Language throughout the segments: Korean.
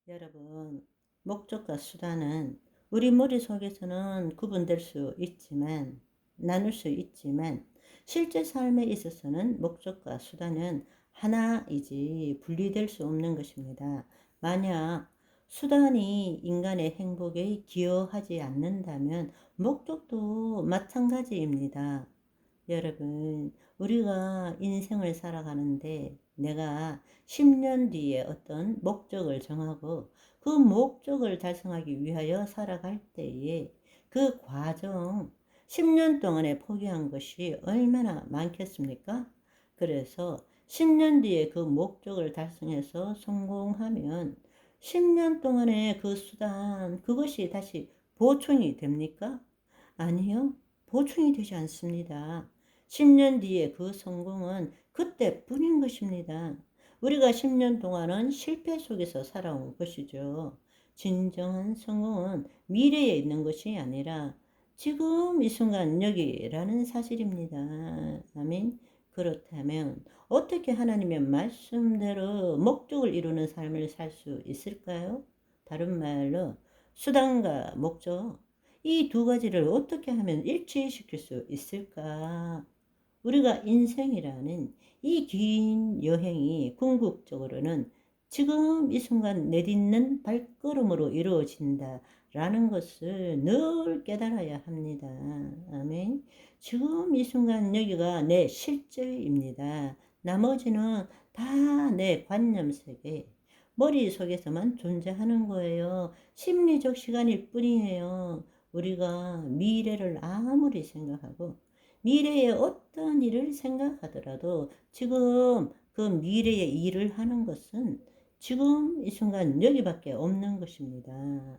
여러분, 목적과 수단은 우리 머릿속에서는 구분될 수 있지만, 나눌 수 있지만, 실제 삶에 있어서는 목적과 수단은 하나이지 분리될 수 없는 것입니다. 만약 수단이 인간의 행복에 기여하지 않는다면 목적도 마찬가지입니다. 여러분, 우리가 인생을 살아가는데 내가 10년 뒤에 어떤 목적을 정하고 그 목적을 달성하기 위하여 살아갈 때에 그 과정 10년 동안에 포기한 것이 얼마나 많겠습니까? 그래서 10년 뒤에 그 목적을 달성해서 성공하면 10년 동안의 그 수단, 그것이 다시 보충이 됩니까? 아니요. 보충이 되지 않습니다. 10년 뒤에 그 성공은 그때뿐인 것입니다. 우리가 10년 동안은 실패 속에서 살아온 것이죠. 진정한 성공은 미래에 있는 것이 아니라 지금 이 순간 여기라는 사실입니다. 아멘. 그렇다면 어떻게 하나님의 말씀대로 목적을 이루는 삶을 살 수 있을까요? 다른 말로 수단과 목적, 이 두 가지를 어떻게 하면 일치시킬 수 있을까? 우리가 인생이라는 이 긴 여행이 궁극적으로는 지금 이 순간 내딛는 발걸음으로 이루어진다라는 것을 늘 깨달아야 합니다. 아멘. 지금 이 순간 여기가 내 실제입니다. 나머지는 다 내 관념 세계, 머릿속에서만 존재하는 거예요. 심리적 시간일 뿐이에요. 우리가 미래를 아무리 생각하고 미래의 어떤 일을 생각하더라도 지금 그 미래의 일을 하는 것은 지금 이 순간 여기밖에 없는 것입니다.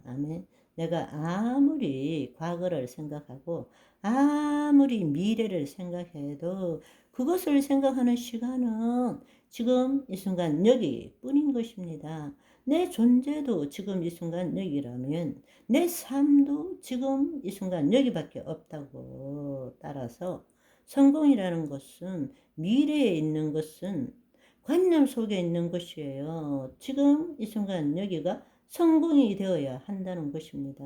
아멘. 내가 아무리 과거를 생각하고 아무리 미래를 생각해도 그것을 생각하는 시간은 지금 이 순간 여기뿐인 것입니다. 내 존재도 지금 이 순간 여기라면 내 삶도 지금 이 순간 여기밖에 없다고. 따라서 성공이라는 것은 미래에 있는 것은 관념 속에 있는 것이에요. 지금 이 순간 여기가 성공이 되어야 한다는 것입니다.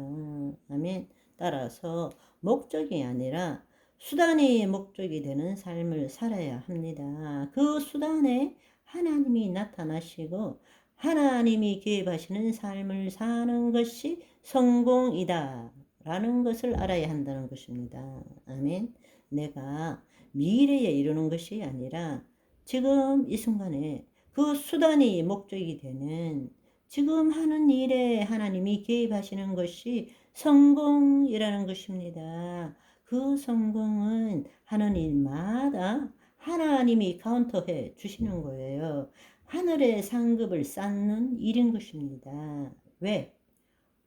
아멘. 따라서 목적이 아니라 수단이 목적이 되는 삶을 살아야 합니다. 그 수단에 하나님이 나타나시고 하나님이 개입하시는 삶을 사는 것이 성공이다 라는 것을 알아야 한다는 것입니다. 아멘. 내가 미래에 이루는 것이 아니라 지금 이 순간에 그 수단이 목적이 되는 지금 하는 일에 하나님이 개입하시는 것이 성공이라는 것입니다. 그 성공은 하는 일마다 하나님이 카운터해 주시는 거예요. 하늘의 상급을 쌓는 일인 것입니다. 왜?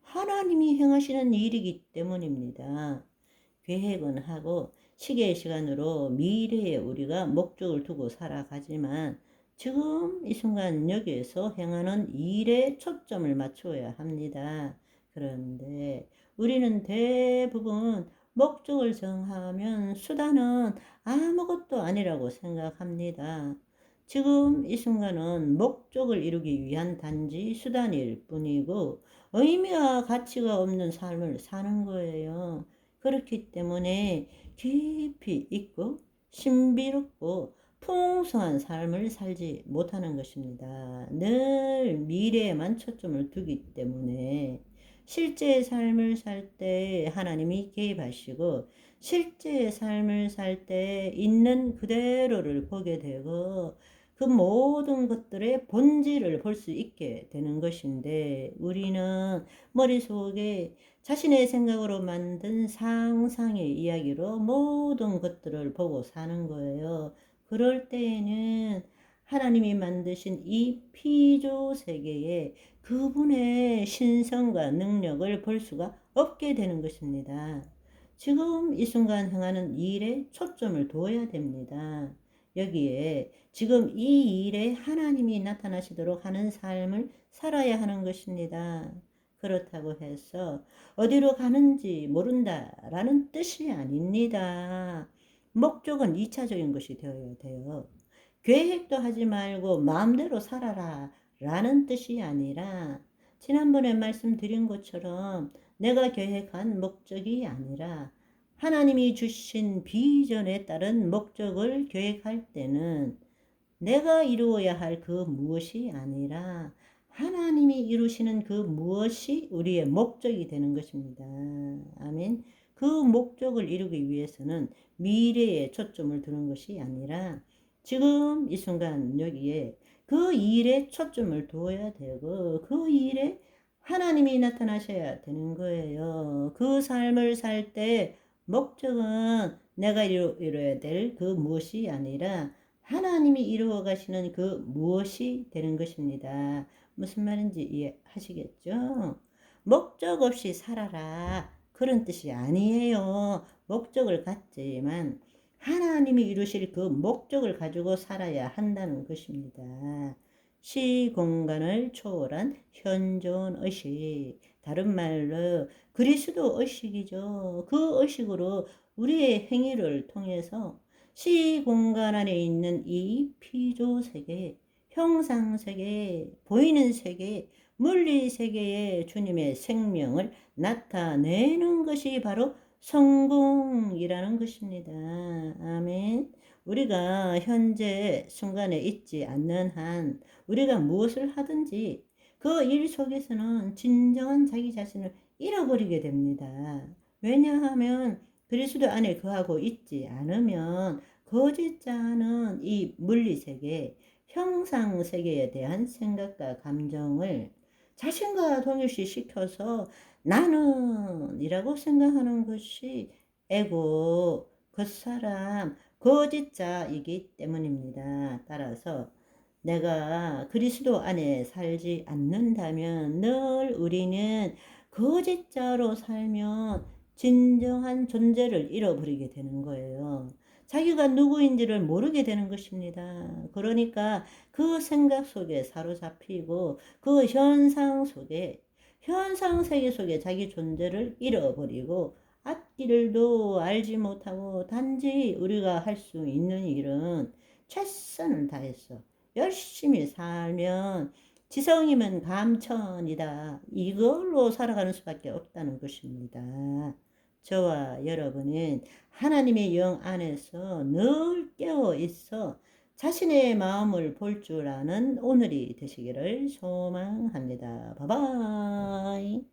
하나님이 행하시는 일이기 때문입니다. 계획은 하고 시계의 시간으로 미래에 우리가 목적을 두고 살아가지만 지금 이 순간 여기에서 행하는 일에 초점을 맞추어야 합니다. 그런데 우리는 대부분 목적을 정하면 수단은 아무것도 아니라고 생각합니다. 지금 이 순간은 목적을 이루기 위한 단지 수단일 뿐이고 의미와 가치가 없는 삶을 사는 거예요. 그렇기 때문에 깊이 있고 신비롭고 풍성한 삶을 살지 못하는 것입니다. 늘 미래에만 초점을 두기 때문에 실제의 삶을 살 때 하나님이 개입하시고 실제의 삶을 살 때 있는 그대로를 보게 되고 그 모든 것들의 본질을 볼 수 있게 되는 것인데 우리는 머릿속에 자신의 생각으로 만든 상상의 이야기로 모든 것들을 보고 사는 거예요. 그럴 때에는 하나님이 만드신 이 피조 세계에 그분의 신성과 능력을 볼 수가 없게 되는 것입니다. 지금 이 순간 행하는 일에 초점을 둬야 됩니다. 여기에 지금 이 일에 하나님이 나타나시도록 하는 삶을 살아야 하는 것입니다. 그렇다고 해서 어디로 가는지 모른다라는 뜻이 아닙니다. 목적은 2차적인 것이 되어야 돼요. 계획도 하지 말고 마음대로 살아라 라는 뜻이 아니라 지난번에 말씀드린 것처럼 내가 계획한 목적이 아니라 하나님이 주신 비전에 따른 목적을 계획할 때는 내가 이루어야 할 그 무엇이 아니라 하나님이 이루시는 그 무엇이 우리의 목적이 되는 것입니다. 아멘. 그 목적을 이루기 위해서는 미래에 초점을 두는 것이 아니라 지금 이 순간 여기에 그 일에 초점을 두어야 되고 그 일에 하나님이 나타나셔야 되는 거예요. 그 삶을 살 때 목적은 내가 이루어야 될 그 무엇이 아니라 하나님이 이루어 가시는 그 무엇이 되는 것입니다. 무슨 말인지 이해하시겠죠? 목적 없이 살아라. 그런 뜻이 아니에요. 목적을 갖지만 하나님이 이루실 그 목적을 가지고 살아야 한다는 것입니다. 시공간을 초월한 현존 의식. 다른 말로 그리스도 의식이죠. 그 의식으로 우리의 행위를 통해서 시공간 안에 있는 이 피조세계, 형상세계, 보이는 세계, 물리세계에 주님의 생명을 나타내는 것이 바로 성공이라는 것입니다. 아멘. 우리가 현재 순간에 있지 않는 한 우리가 무엇을 하든지 그 일 속에서는 진정한 자기 자신을 잃어버리게 됩니다. 왜냐하면 그리스도 안에 거하고 있지 않으면 거짓자는 이 물리세계, 형상세계에 대한 생각과 감정을 자신과 동일시 시켜서 나는 이라고 생각하는 것이 에고, 겉사람, 거짓자이기 때문입니다. 따라서 내가 그리스도 안에 살지 않는다면 늘 우리는 거짓자로 살면 진정한 존재를 잃어버리게 되는 거예요. 자기가 누구인지를 모르게 되는 것입니다. 그러니까 그 생각 속에 사로잡히고 그 현상 속에 현상 세계 속에 자기 존재를 잃어버리고 앞길도 알지 못하고 단지 우리가 할 수 있는 일은 최선을 다해서 열심히 살면 지성이면 감천이다. 이걸로 살아가는 수밖에 없다는 것입니다. 저와 여러분은 하나님의 영 안에서 늘 깨어 있어 자신의 마음을 볼 줄 아는 오늘이 되시기를 소망합니다. 바이바이.